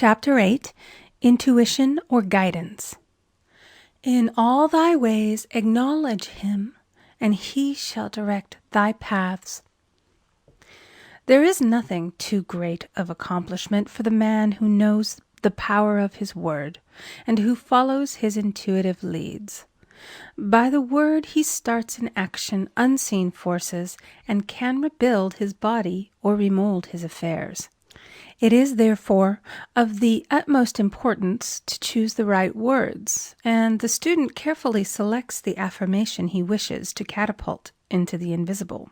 Chapter 8, Intuition or Guidance. In all thy ways acknowledge him, and he shall direct thy paths. There is nothing too great of accomplishment for the man who knows the power of his word, and who follows his intuitive leads. By the word he starts in action unseen forces, and can rebuild his body or remold his affairs. It is, therefore, of the utmost importance to choose the right words, and the student carefully selects the affirmation he wishes to catapult into the invisible.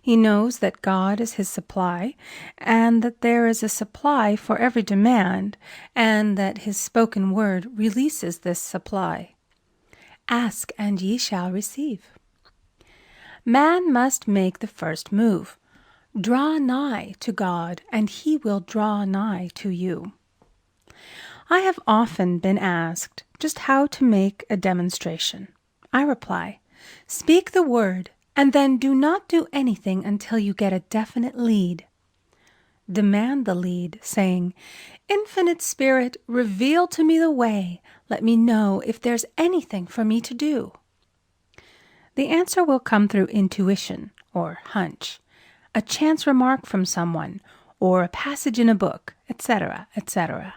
He knows that God is his supply, and that there is a supply for every demand, and that his spoken word releases this supply. Ask, and ye shall receive. Man must make the first move. Draw nigh to God, and he will draw nigh to you. I have often been asked just how to make a demonstration. I reply, speak the word, and then do not do anything until you get a definite lead. Demand the lead, saying, Infinite Spirit, reveal to me the way. Let me know if there's anything for me to do. The answer will come through intuition, or hunch, a chance remark from someone, or a passage in a book, etc., etc.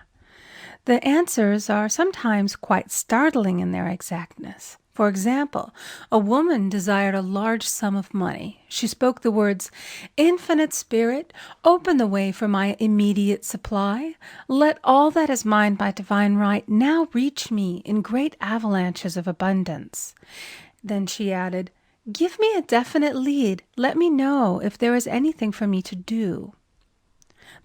The answers are sometimes quite startling in their exactness. For example, a woman desired a large sum of money. She spoke the words, Infinite Spirit, open the way for my immediate supply. Let all that is mine by divine right now reach me in great avalanches of abundance. Then she added, Give me a definite lead. Let me know if there is anything for me to do.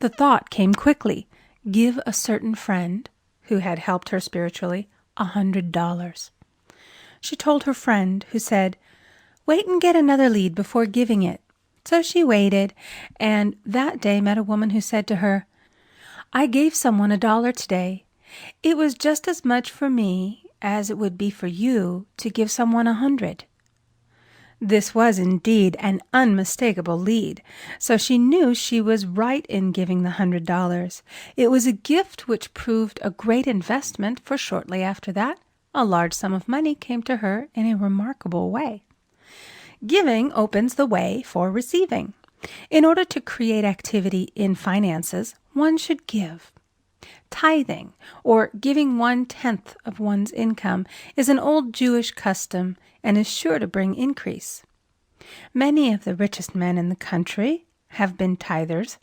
The thought came quickly. Give a certain friend, who had helped her spiritually, $100. She told her friend, who said, Wait and get another lead before giving it. So she waited, and that day met a woman who said to her, I gave someone $1 today. It was just as much for me as it would be for you to give someone 100. This was indeed an unmistakable lead, so she knew she was right in giving the $100. It was a gift which proved a great investment, for shortly after that, a large sum of money came to her in a remarkable way. Giving opens the way for receiving. In order to create activity in finances, one should give. Tithing, or giving 1/10 of one's income, is an old Jewish custom and is sure to bring increase. Many of the richest men in the country have been tithers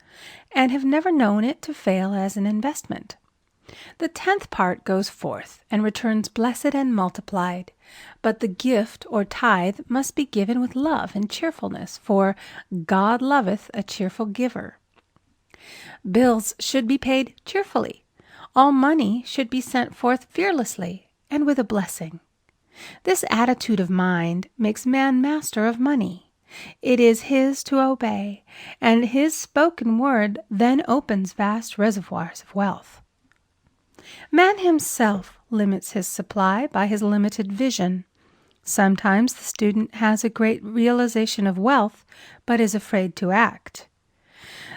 and have never known it to fail as an investment. The 10th part goes forth and returns blessed and multiplied, but the gift or tithe must be given with love and cheerfulness, for God loveth a cheerful giver. Bills should be paid cheerfully. All money should be sent forth fearlessly and with a blessing. This attitude of mind makes man master of money. It is his to obey, and his spoken word then opens vast reservoirs of wealth. Man himself limits his supply by his limited vision. Sometimes the student has a great realization of wealth, but is afraid to act.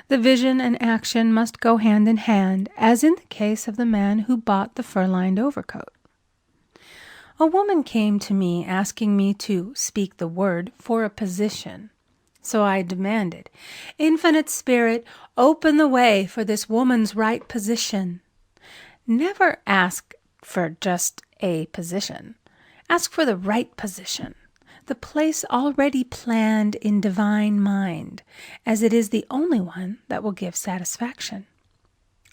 The vision and action must go hand in hand, as in the case of the man who bought the fur-lined overcoat. A woman came to me asking me to speak the word for a position. So I demanded, Infinite Spirit, open the way for this woman's right position. Never ask for just a position. Ask for the right position, the place already planned in divine mind, as it is the only one that will give satisfaction.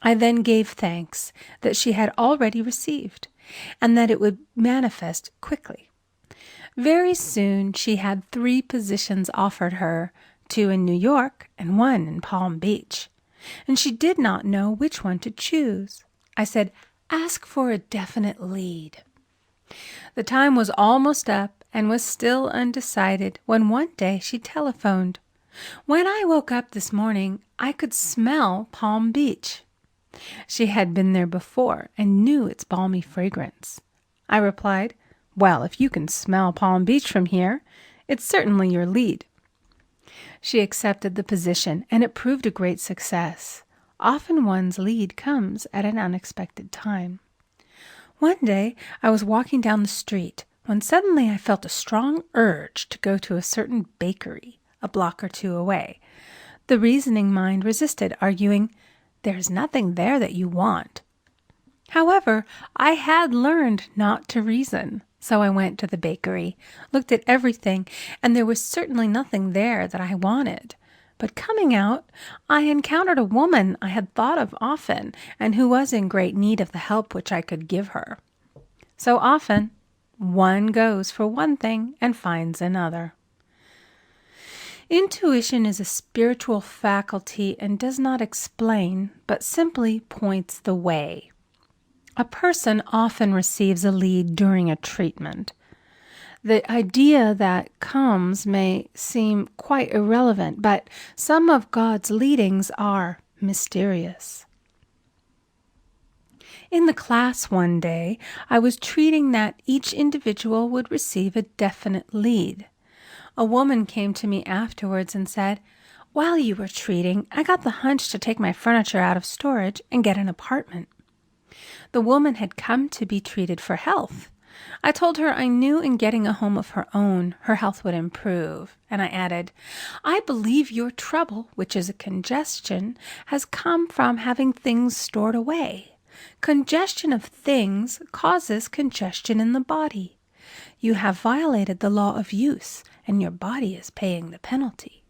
I then gave thanks that she had already received, and that it would manifest quickly. Very soon she had 3 positions offered her, 2 in New York and 1 in Palm Beach, and she did not know which one to choose. I said, ask for a definite lead. The time was almost up and was still undecided when one day she telephoned. When I woke up this morning, I could smell Palm Beach. She had been there before and knew its balmy fragrance. I replied, Well, if you can smell Palm Beach from here, it's certainly your lead. She accepted the position, and it proved a great success. often one's lead comes at an unexpected time. One day, I was walking down the street when suddenly I felt a strong urge to go to a certain bakery a block or two away. The reasoning mind resisted, arguing, "There's nothing there that you want." However, I had learned not to reason, so I went to the bakery, looked at everything, and there was certainly nothing there that I wanted. But coming out, I encountered a woman I had thought of often and who was in great need of the help which I could give her. So often, one goes for one thing and finds another. Intuition is a spiritual faculty and does not explain, but simply points the way. A person often receives a lead during a treatment. The idea that comes may seem quite irrelevant, but some of God's leadings are mysterious. In the class one day, I was treating that each individual would receive a definite lead. A woman came to me afterwards and said, "While you were treating, I got the hunch to take my furniture out of storage and get an apartment." The woman had come to be treated for health. I told her I knew in getting a home of her own, her health would improve. And I added, "I believe your trouble, which is a congestion, has come from having things stored away. Congestion of things causes congestion in the body. You have violated the law of use, and your body is paying the penalty."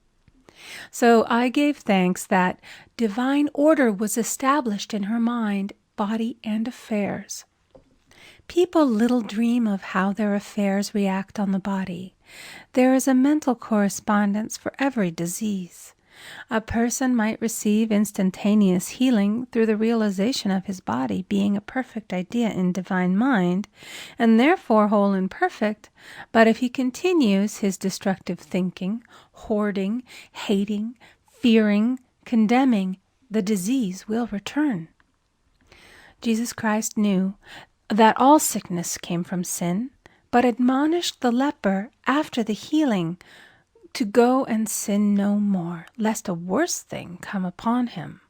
So I gave thanks that divine order was established in her mind, body, and affairs. People little dream of how their affairs react on the body. There is a mental correspondence for every disease. A person might receive instantaneous healing through the realization of his body being a perfect idea in divine mind, and therefore whole and perfect, but if he continues his destructive thinking, hoarding, hating, fearing, condemning, the disease will return. Jesus Christ knew that all sickness came from sin, but admonished the leper after the healing to go and sin no more, lest a worse thing come upon him.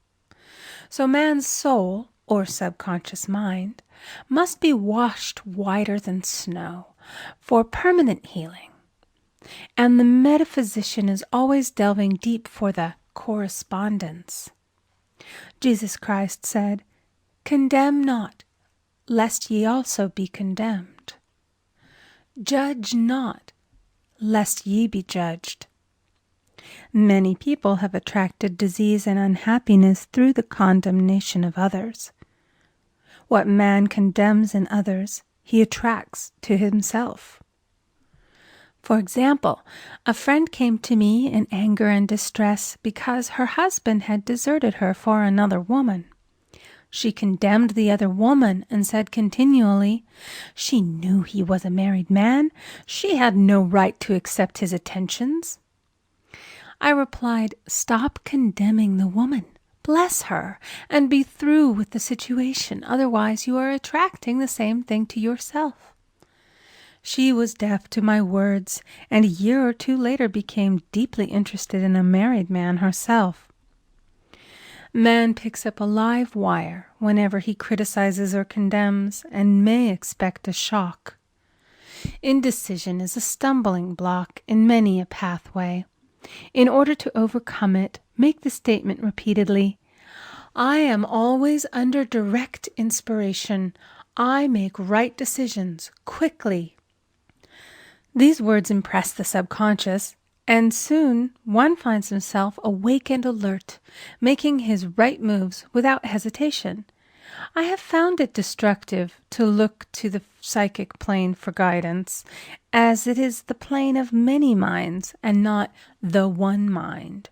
So man's soul, or subconscious mind, must be washed whiter than snow for permanent healing. And the metaphysician is always delving deep for the correspondence. Jesus Christ said, "Condemn not, lest ye also be condemned. Judge not, lest ye be judged." Many people have attracted disease and unhappiness through the condemnation of others. What man condemns in others, he attracts to himself. For example, a friend came to me in anger and distress because her husband had deserted her for another woman. She condemned the other woman and said continually, "She knew he was a married man. She had no right to accept his attentions." I replied, "Stop condemning the woman. Bless her and be through with the situation. Otherwise, you are attracting the same thing to yourself." She was deaf to my words, and a year or two later became deeply interested in a married man herself. Man picks up a live wire whenever he criticizes or condemns and may expect a shock. Indecision is a stumbling block in many a pathway. In order to overcome it, make the statement repeatedly, "I am always under direct inspiration. I make right decisions quickly." These words impress the subconscious, and soon one finds himself awake and alert, making his right moves without hesitation. I have found it destructive to look to the psychic plane for guidance, as it is the plane of many minds and not the one mind.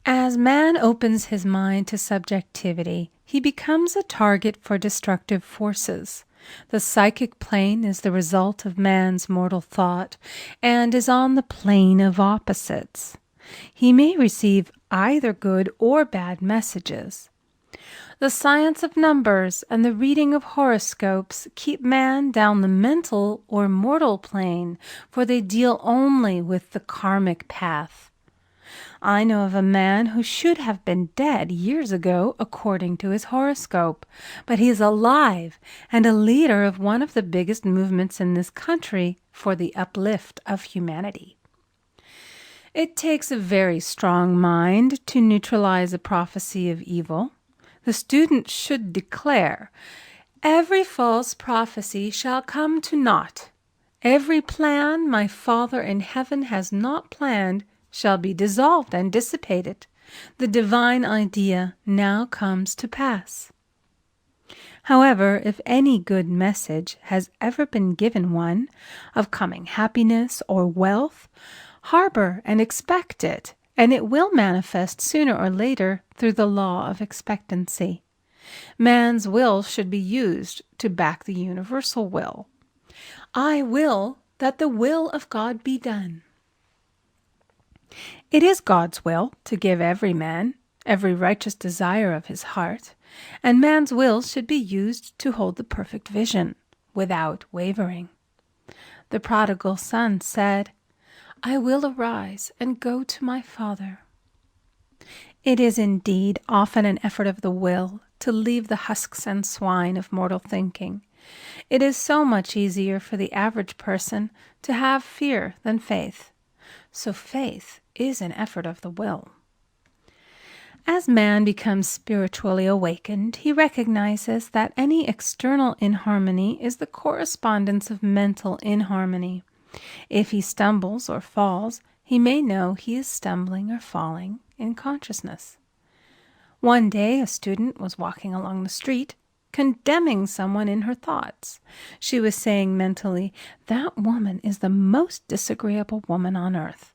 As man opens his mind to subjectivity, he becomes a target for destructive forces. The psychic plane is the result of man's mortal thought and is on the plane of opposites. He may receive either good or bad messages. The science of numbers and the reading of horoscopes keep man down the mental or mortal plane, for they deal only with the karmic path. I know of a man who should have been dead years ago according to his horoscope, but he is alive and a leader of one of the biggest movements in this country for the uplift of humanity. It takes a very strong mind to neutralize a prophecy of evil. The student should declare, "Every false prophecy shall come to naught. Every plan my Father in heaven has not planned shall be dissolved and dissipated. The divine idea now comes to pass." However, if any good message has ever been given one, of coming happiness or wealth, harbor and expect it, and it will manifest sooner or later through the law of expectancy. Man's will should be used to back the universal will. I will that the will of God be done. It is God's will to give every man every righteous desire of his heart, and man's will should be used to hold the perfect vision, without wavering. The prodigal son said, "I will arise and go to my father." It is indeed often an effort of the will to leave the husks and swine of mortal thinking. It is so much easier for the average person to have fear than faith. So faith is an effort of the will. As man becomes spiritually awakened, he recognizes that any external inharmony is the correspondence of mental inharmony. If he stumbles or falls, he may know he is stumbling or falling in consciousness. One day a student was walking along the street, condemning someone in her thoughts. She was saying mentally, "That woman is the most disagreeable woman on earth,"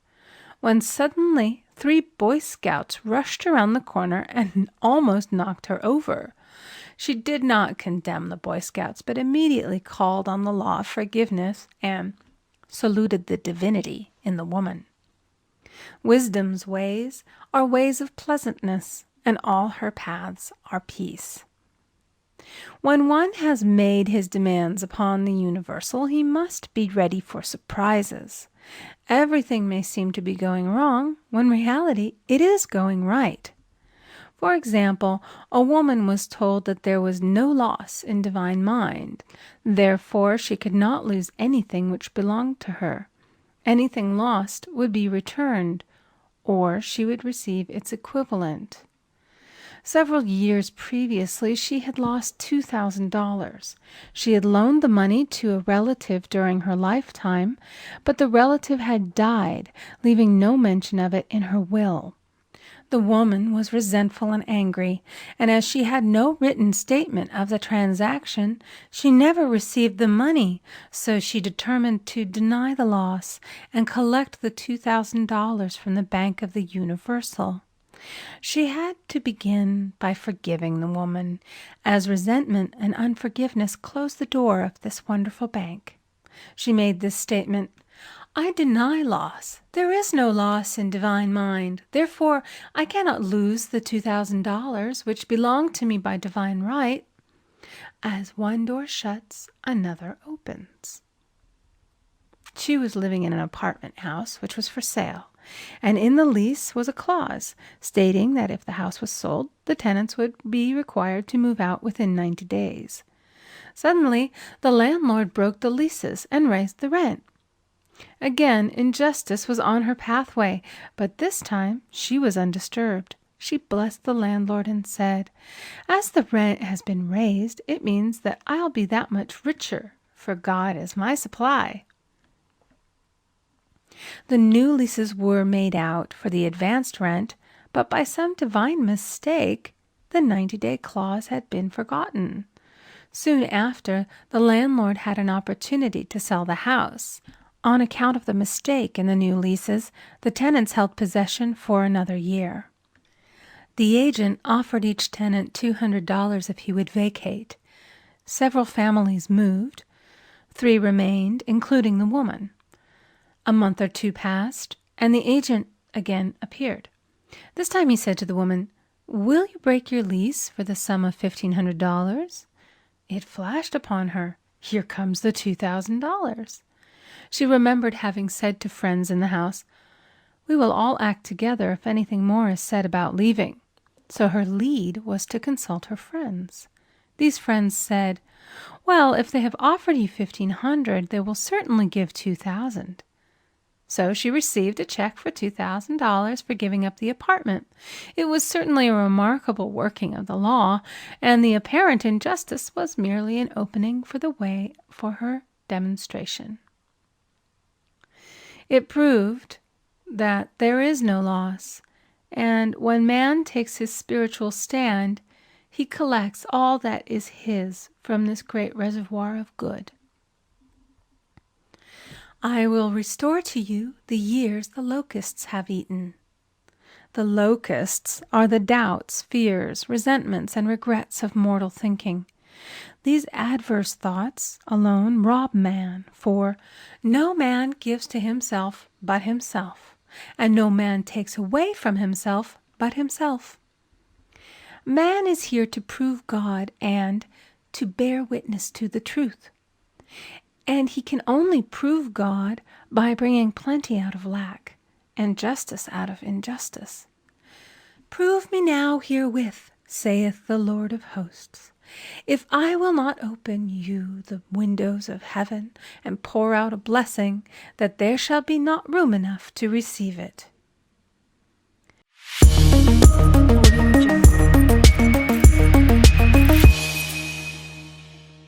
when suddenly 3 Boy Scouts rushed around the corner and almost knocked her over. She did not condemn the Boy Scouts, but immediately called on the law of forgiveness and saluted the divinity in the woman. Wisdom's ways are ways of pleasantness, and all her paths are peace. When one has made his demands upon the universal, he must be ready for surprises. Everything may seem to be going wrong, when in reality it is going right. For example, a woman was told that there was no loss in divine mind. Therefore, she could not lose anything which belonged to her. Anything lost would be returned, or she would receive its equivalent. Several years previously, she had lost $2,000. She had loaned the money to a relative during her lifetime, but the relative had died, leaving no mention of it in her will. The woman was resentful and angry, and as she had no written statement of the transaction, she never received the money, so she determined to deny the loss and collect the $2,000 from the Bank of the Universal. She had to begin by forgiving the woman, as resentment and unforgiveness closed the door of this wonderful bank. She made this statement, "I deny loss. There is no loss in divine mind. Therefore, I cannot lose the $2,000 which belong to me by divine right. As one door shuts, another opens." She was living in an apartment house which was for sale, and in the lease was a clause stating that if the house was sold, the tenants would be required to move out within 90 days. Suddenly, the landlord broke the leases and raised the rent. Again, injustice was on her pathway, but this time she was undisturbed. She blessed the landlord and said, "As the rent has been raised, it means that I'll be that much richer, for God is my supply." The new leases were made out for the advanced rent, but by some divine mistake, the 90-day clause had been forgotten. Soon after, the landlord had an opportunity to sell the house. On account of the mistake in the new leases, the tenants held possession for another year. The agent offered each tenant $200 if he would vacate. Several families moved. 3 remained, including the woman. A month or 2 passed, and the agent again appeared. This time he said to the woman, "Will you break your lease for the sum of $1,500? It flashed upon her, "Here comes the $2,000. She remembered having said to friends in the house, We will all act together if anything more is said about leaving. So her lead was to consult her friends. These friends said, well, if they have offered you 1,500, they will certainly give 2,000. So she received a check for $2,000 for giving up the apartment. It was certainly a remarkable working of the law, and the apparent injustice was merely an opening for the way for her demonstration. It proved that there is no loss, and when man takes his spiritual stand, he collects all that is his from this great reservoir of good. I will restore to you the years the locusts have eaten. The locusts are the doubts, fears, resentments, and regrets of mortal thinking. These adverse thoughts alone rob man, for no man gives to himself but himself, and no man takes away from himself but himself. Man is here to prove God and to bear witness to the truth. And he can only prove God by bringing plenty out of lack and justice out of injustice. Prove me now herewith, saith the Lord of hosts, if I will not open you the windows of heaven and pour out a blessing, that there shall be not room enough to receive it.